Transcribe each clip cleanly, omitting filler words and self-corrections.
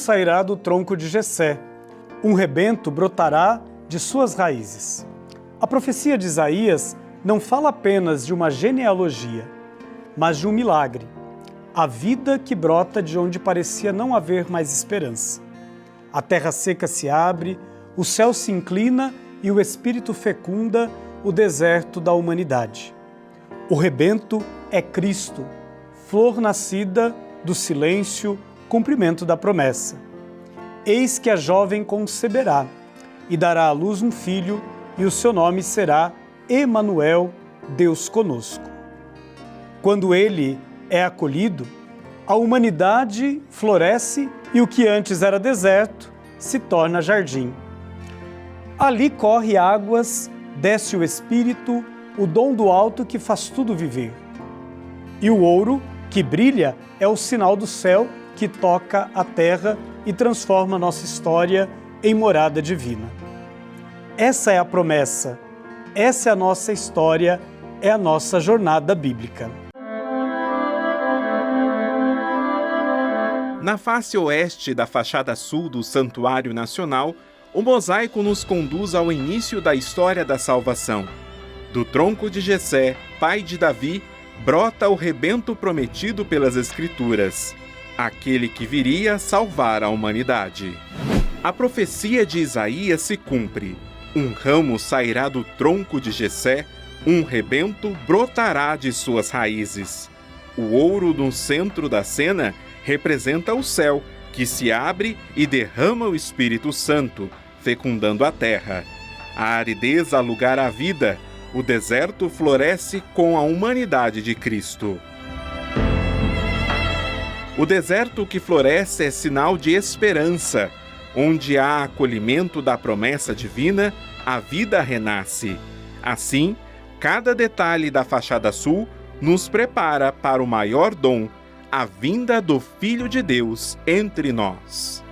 sairá do tronco de Jessé, um rebento brotará de suas raízes. A profecia de Isaías não fala apenas de uma genealogia, mas de um milagre, a vida que brota de onde parecia não haver mais esperança. A terra seca se abre, o céu se inclina e o Espírito fecunda o deserto da humanidade. O rebento é Cristo, flor nascida do silêncio, cumprimento da promessa. Eis que a jovem conceberá e dará à luz um filho, e o seu nome será Emanuel, Deus conosco. Quando ele é acolhido, a humanidade floresce e o que antes era deserto se torna jardim. Ali corre águas, desce o Espírito, o dom do alto que faz tudo viver. E o ouro que brilha é o sinal do céu que toca a terra e transforma nossa história em morada divina. Essa é a promessa, essa é a nossa história, é a nossa jornada bíblica. Na face oeste da fachada sul do Santuário Nacional, o mosaico nos conduz ao início da história da salvação. Do tronco de Jessé, pai de Davi, brota o rebento prometido pelas Escrituras, aquele que viria salvar a humanidade. A profecia de Isaías se cumpre. Um ramo sairá do tronco de Jessé, um rebento brotará de suas raízes. O ouro no centro da cena representa o céu, que se abre e derrama o Espírito Santo, fecundando a terra. A aridez dá lugar à vida, o deserto floresce com a humanidade de Cristo. O deserto que floresce é sinal de esperança. Onde há acolhimento da promessa divina, a vida renasce. Assim, cada detalhe da fachada sul nos prepara para o maior dom, a vinda do Filho de Deus entre nós.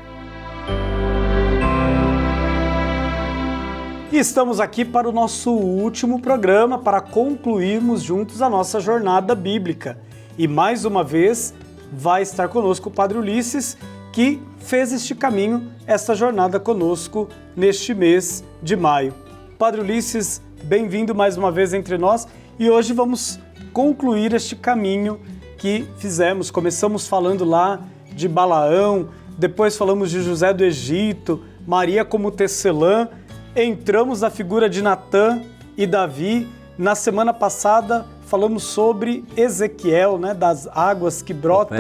E estamos aqui para o nosso último programa, para concluirmos juntos a nossa jornada bíblica. E mais uma vez vai estar conosco o Padre Ulisses, que fez este caminho, esta jornada conosco neste mês de maio. Padre Ulisses, bem-vindo mais uma vez entre nós e hoje vamos concluir este caminho que fizemos. Começamos falando lá de Balaão, depois falamos de José do Egito, Maria como tecelã, entramos na figura de Natã e Davi. Na semana passada falamos sobre Ezequiel, né, das águas que brotam,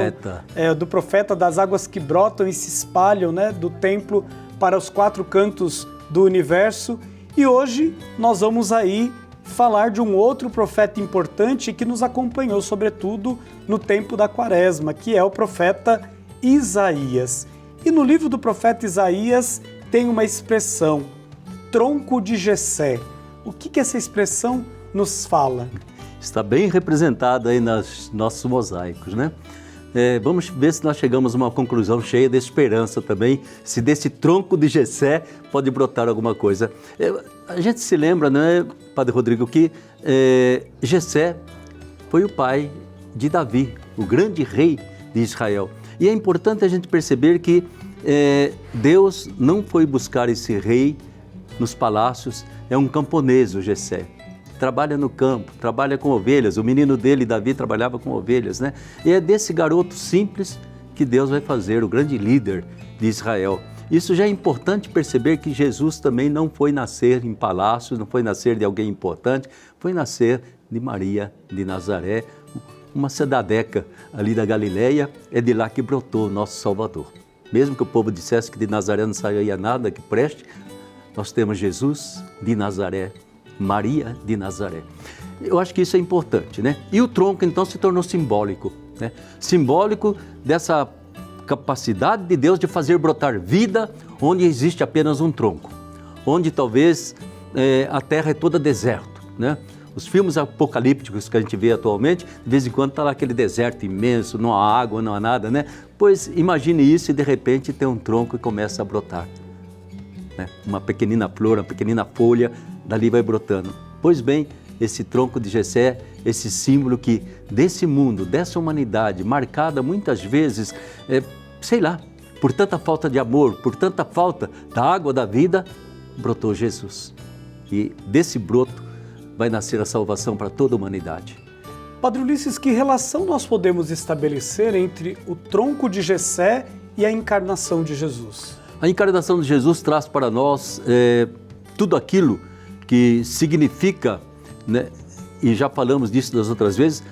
do profeta, das águas que brotam e se espalham, né, do templo para os quatro cantos do universo. E hoje nós vamos aí falar de um outro profeta importante que nos acompanhou, sobretudo no tempo da Quaresma, que é o profeta Isaías. E no livro do profeta Isaías tem uma expressão, tronco de Jessé. O que essa expressão nos fala? Está bem representada aí nos nossos mosaicos, né? Vamos ver se nós chegamos a uma conclusão cheia de esperança também, se desse tronco de Jessé pode brotar alguma coisa. A gente se lembra, né, Padre Rodrigo, que Jessé foi o pai de Davi, o grande rei de Israel. E é importante a gente perceber que Deus não foi buscar esse rei nos palácios, é um camponês o Jessé. Trabalha no campo, trabalha com ovelhas. O menino dele, Davi, trabalhava com ovelhas, né? E é desse garoto simples que Deus vai fazer o grande líder de Israel. Isso já é importante perceber que Jesus também não foi nascer em palácios, não foi nascer de alguém importante, foi nascer de Maria de Nazaré, uma cidadeca ali da Galileia, é de lá que brotou o nosso Salvador. Mesmo que o povo dissesse que de Nazaré não saía nada que preste, nós temos Jesus de Nazaré, Maria de Nazaré. Eu acho que isso é importante, né? E o tronco, então, se tornou simbólico, né? Simbólico dessa capacidade de Deus de fazer brotar vida onde existe apenas um tronco, onde talvez a terra é toda deserto, né? Os filmes apocalípticos que a gente vê atualmente, de vez em quando está lá aquele deserto imenso, não há água, não há nada, né? Pois imagine isso e de repente tem um tronco e começa a brotar, né? Uma pequenina flor, uma pequenina folha, dali vai brotando. Pois bem, esse tronco de Jessé, esse símbolo que desse mundo, dessa humanidade, marcada muitas vezes, por tanta falta de amor, por tanta falta da água da vida, brotou Jesus. E desse broto vai nascer a salvação para toda a humanidade. Padre Ulisses, que relação nós podemos estabelecer entre o tronco de Jessé e a encarnação de Jesus? A encarnação de Jesus traz para nós tudo aquilo que significa, né, e já falamos disso das outras vezes,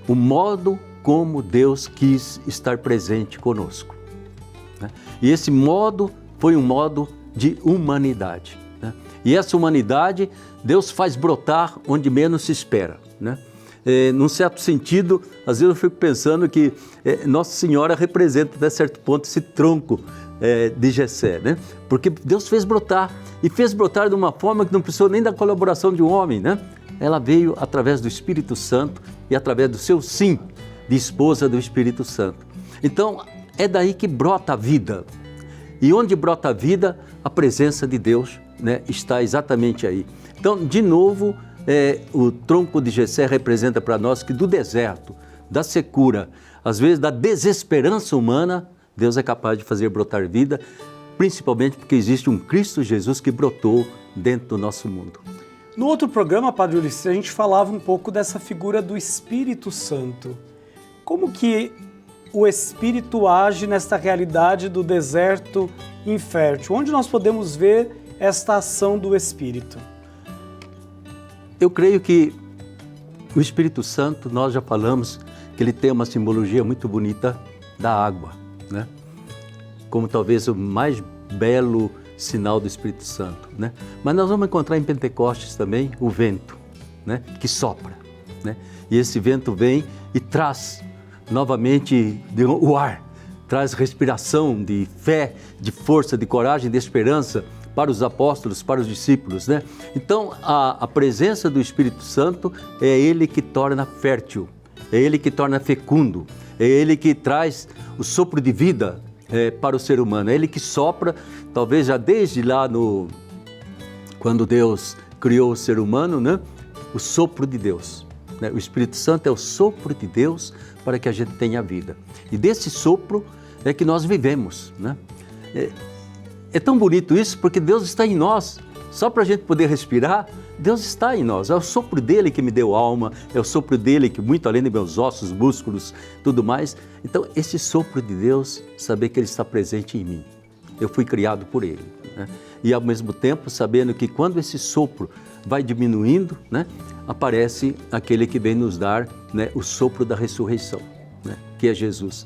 o modo como Deus quis estar presente conosco, né? E esse modo foi um modo de humanidade, né? E essa humanidade Deus faz brotar onde menos se espera, né? Num certo sentido, às vezes eu fico pensando que Nossa Senhora representa até certo ponto esse tronco de Jessé, né? Porque Deus fez brotar, e fez brotar de uma forma que não precisou nem da colaboração de um homem, né? Ela veio através do Espírito Santo e através do seu sim de esposa do Espírito Santo. Então, é daí que brota a vida. E onde brota a vida, a presença de Deus, né, está exatamente aí. Então, de novo, o tronco de Jessé representa para nós que do deserto, da secura, às vezes da desesperança humana, Deus é capaz de fazer brotar vida, principalmente porque existe um Cristo Jesus que brotou dentro do nosso mundo. No outro programa, Padre Ulisses, a gente falava um pouco dessa figura do Espírito Santo. Como que o Espírito age nesta realidade do deserto infértil? Onde nós podemos ver esta ação do Espírito? Eu creio que o Espírito Santo, nós já falamos que ele tem uma simbologia muito bonita da água, né? Como talvez o mais belo sinal do Espírito Santo, né? Mas nós vamos encontrar em Pentecostes também o vento, né? Que sopra, né? E esse vento vem e traz novamente o ar, traz respiração de fé, de força, de coragem, de esperança para os apóstolos, para os discípulos, né? Então, a presença do Espírito Santo é ele que torna fértil, é ele que torna fecundo, é ele que traz o sopro de vida para o ser humano, é ele que sopra, talvez já desde lá quando Deus criou o ser humano, né? O sopro de Deus, né? O Espírito Santo é o sopro de Deus para que a gente tenha vida. E desse sopro é que nós vivemos, né? É tão bonito isso porque Deus está em nós. Só para a gente poder respirar, Deus está em nós. É o sopro dele que me deu alma, é o sopro dele que muito além de meus ossos, músculos, tudo mais. Então, esse sopro de Deus, saber que ele está presente em mim. Eu fui criado por ele, né? E ao mesmo tempo, sabendo que quando esse sopro vai diminuindo, né, aparece aquele que vem nos dar, né, o sopro da ressurreição, né, que é Jesus.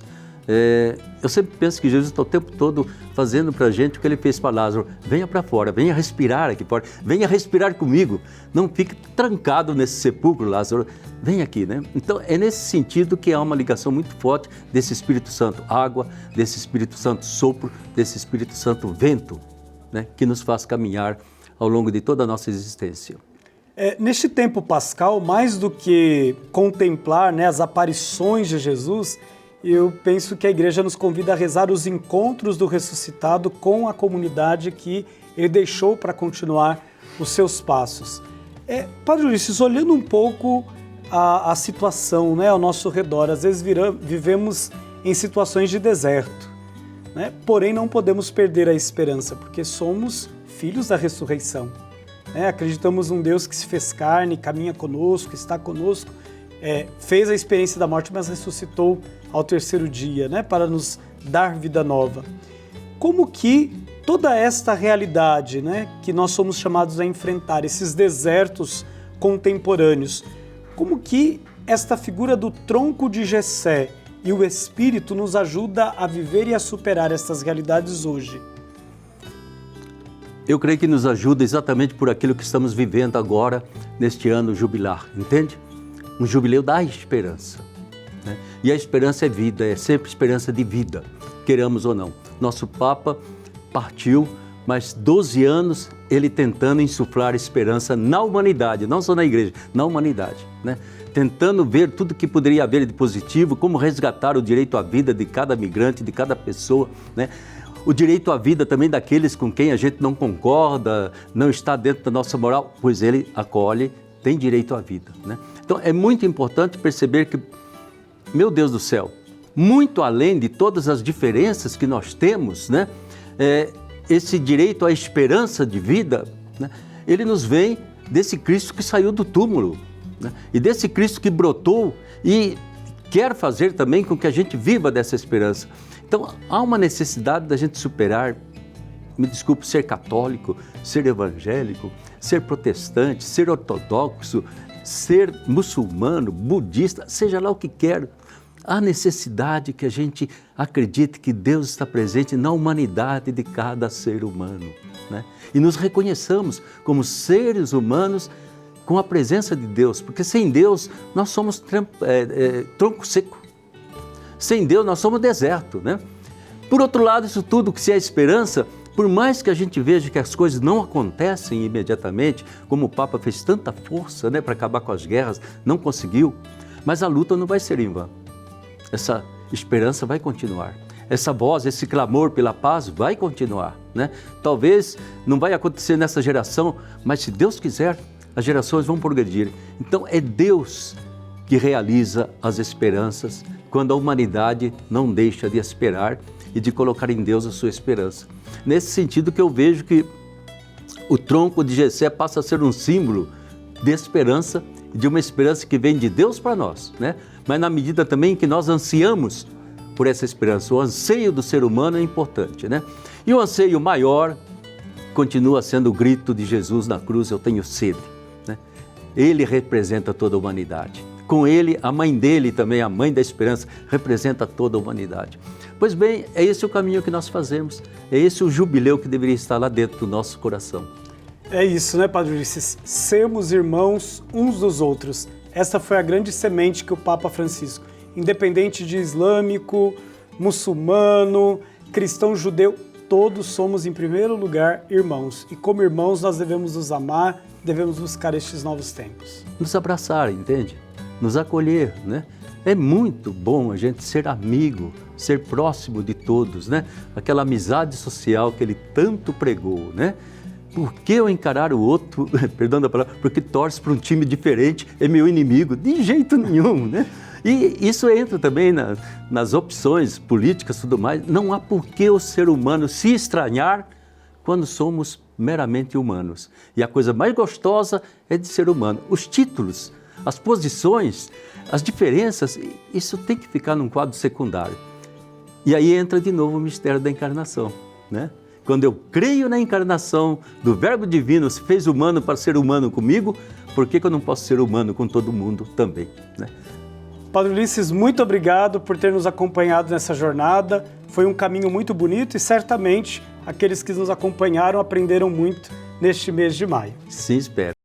Eu sempre penso que Jesus está o tempo todo fazendo para a gente o que ele fez para Lázaro. Venha para fora, venha respirar aqui fora, venha respirar comigo. Não fique trancado nesse sepulcro, Lázaro. Vem aqui, né? Então, é nesse sentido que há uma ligação muito forte desse Espírito Santo água, desse Espírito Santo sopro, desse Espírito Santo vento, né, que nos faz caminhar ao longo de toda a nossa existência. Neste tempo pascal, mais do que contemplar, né, as aparições de Jesus, eu penso que a igreja nos convida a rezar os encontros do ressuscitado com a comunidade que ele deixou para continuar os seus passos. Padre Ulisses, olhando um pouco a situação, né, ao nosso redor, às vezes vivemos em situações de deserto, né? Porém não podemos perder a esperança, porque somos filhos da ressurreição, né? Acreditamos num Deus que se fez carne, caminha conosco, está conosco, fez a experiência da morte, mas ressuscitou ao terceiro dia, né, para nos dar vida nova. Como que toda esta realidade, né, que nós somos chamados a enfrentar, esses desertos contemporâneos, como que esta figura do tronco de Jessé e o Espírito nos ajuda a viver e a superar estas realidades hoje? Eu creio que nos ajuda exatamente por aquilo que estamos vivendo agora, neste ano jubilar, entende? Um jubileu dá esperança, né? E a esperança é vida, é sempre esperança de vida, queiramos ou não. Nosso Papa partiu, mas 12 anos ele tentando insuflar esperança na humanidade, não só na igreja, na humanidade, né? Tentando ver tudo que poderia haver de positivo, como resgatar o direito à vida de cada migrante, de cada pessoa, né? O direito à vida também daqueles com quem a gente não concorda, não está dentro da nossa moral, pois ele acolhe, tem direito à vida, né? Então é muito importante perceber que, meu Deus do céu, muito além de todas as diferenças que nós temos, né? Esse direito à esperança de vida, né? Ele nos vem desse Cristo que saiu do túmulo, né? E desse Cristo que brotou e quer fazer também com que a gente viva dessa esperança. Então, há uma necessidade da gente superar, me desculpe, ser católico, ser evangélico, ser protestante, ser ortodoxo, ser muçulmano, budista, seja lá o que quer. Há necessidade que a gente acredite que Deus está presente na humanidade de cada ser humano, né? E nos reconheçamos como seres humanos com a presença de Deus, porque sem Deus nós somos tronco seco. Sem Deus nós somos deserto, né? Por outro lado, isso tudo que se é esperança, por mais que a gente veja que as coisas não acontecem imediatamente, como o Papa fez tanta força, né, para acabar com as guerras, não conseguiu, mas a luta não vai ser em vão. Essa esperança vai continuar. Essa voz, esse clamor pela paz vai continuar, né? Talvez não vai acontecer nessa geração, mas se Deus quiser, as gerações vão progredir. Então é Deus que realiza as esperanças quando a humanidade não deixa de esperar e de colocar em Deus a sua esperança. Nesse sentido que eu vejo que o tronco de Jessé passa a ser um símbolo de esperança, de uma esperança que vem de Deus para nós, né? Mas na medida também que nós ansiamos por essa esperança, o anseio do ser humano é importante, né? E o anseio maior continua sendo o grito de Jesus na cruz: eu tenho sede, né? Ele representa toda a humanidade. Com ele, a mãe dele também, a mãe da esperança, representa toda a humanidade. Pois bem, é esse o caminho que nós fazemos, é esse o jubileu que deveria estar lá dentro do nosso coração. É isso, né, Padre Ulisses? Sermos irmãos uns dos outros. Essa foi a grande semente que o Papa Francisco, independente de islâmico, muçulmano, cristão, judeu, todos somos, em primeiro lugar, irmãos. E como irmãos, nós devemos nos amar, devemos buscar estes novos tempos. Nos abraçar, entende? Nos acolher, né? É muito bom a gente ser amigo, ser próximo de todos, né? Aquela amizade social que ele tanto pregou, né? Por que eu encarar o outro, perdão da palavra, porque torce para um time diferente, é meu inimigo? De jeito nenhum, né? E isso entra também nas opções políticas e tudo mais. Não há por que o ser humano se estranhar quando somos meramente humanos. E a coisa mais gostosa é de ser humano. Os títulos, as posições, as diferenças, isso tem que ficar num quadro secundário. E aí entra de novo o mistério da encarnação, né? Quando eu creio na encarnação do Verbo Divino, se fez humano para ser humano comigo, por que eu não posso ser humano com todo mundo também, né? Padre Ulisses, muito obrigado por ter nos acompanhado nessa jornada. Foi um caminho muito bonito e certamente aqueles que nos acompanharam aprenderam muito neste mês de maio. Sim, espero.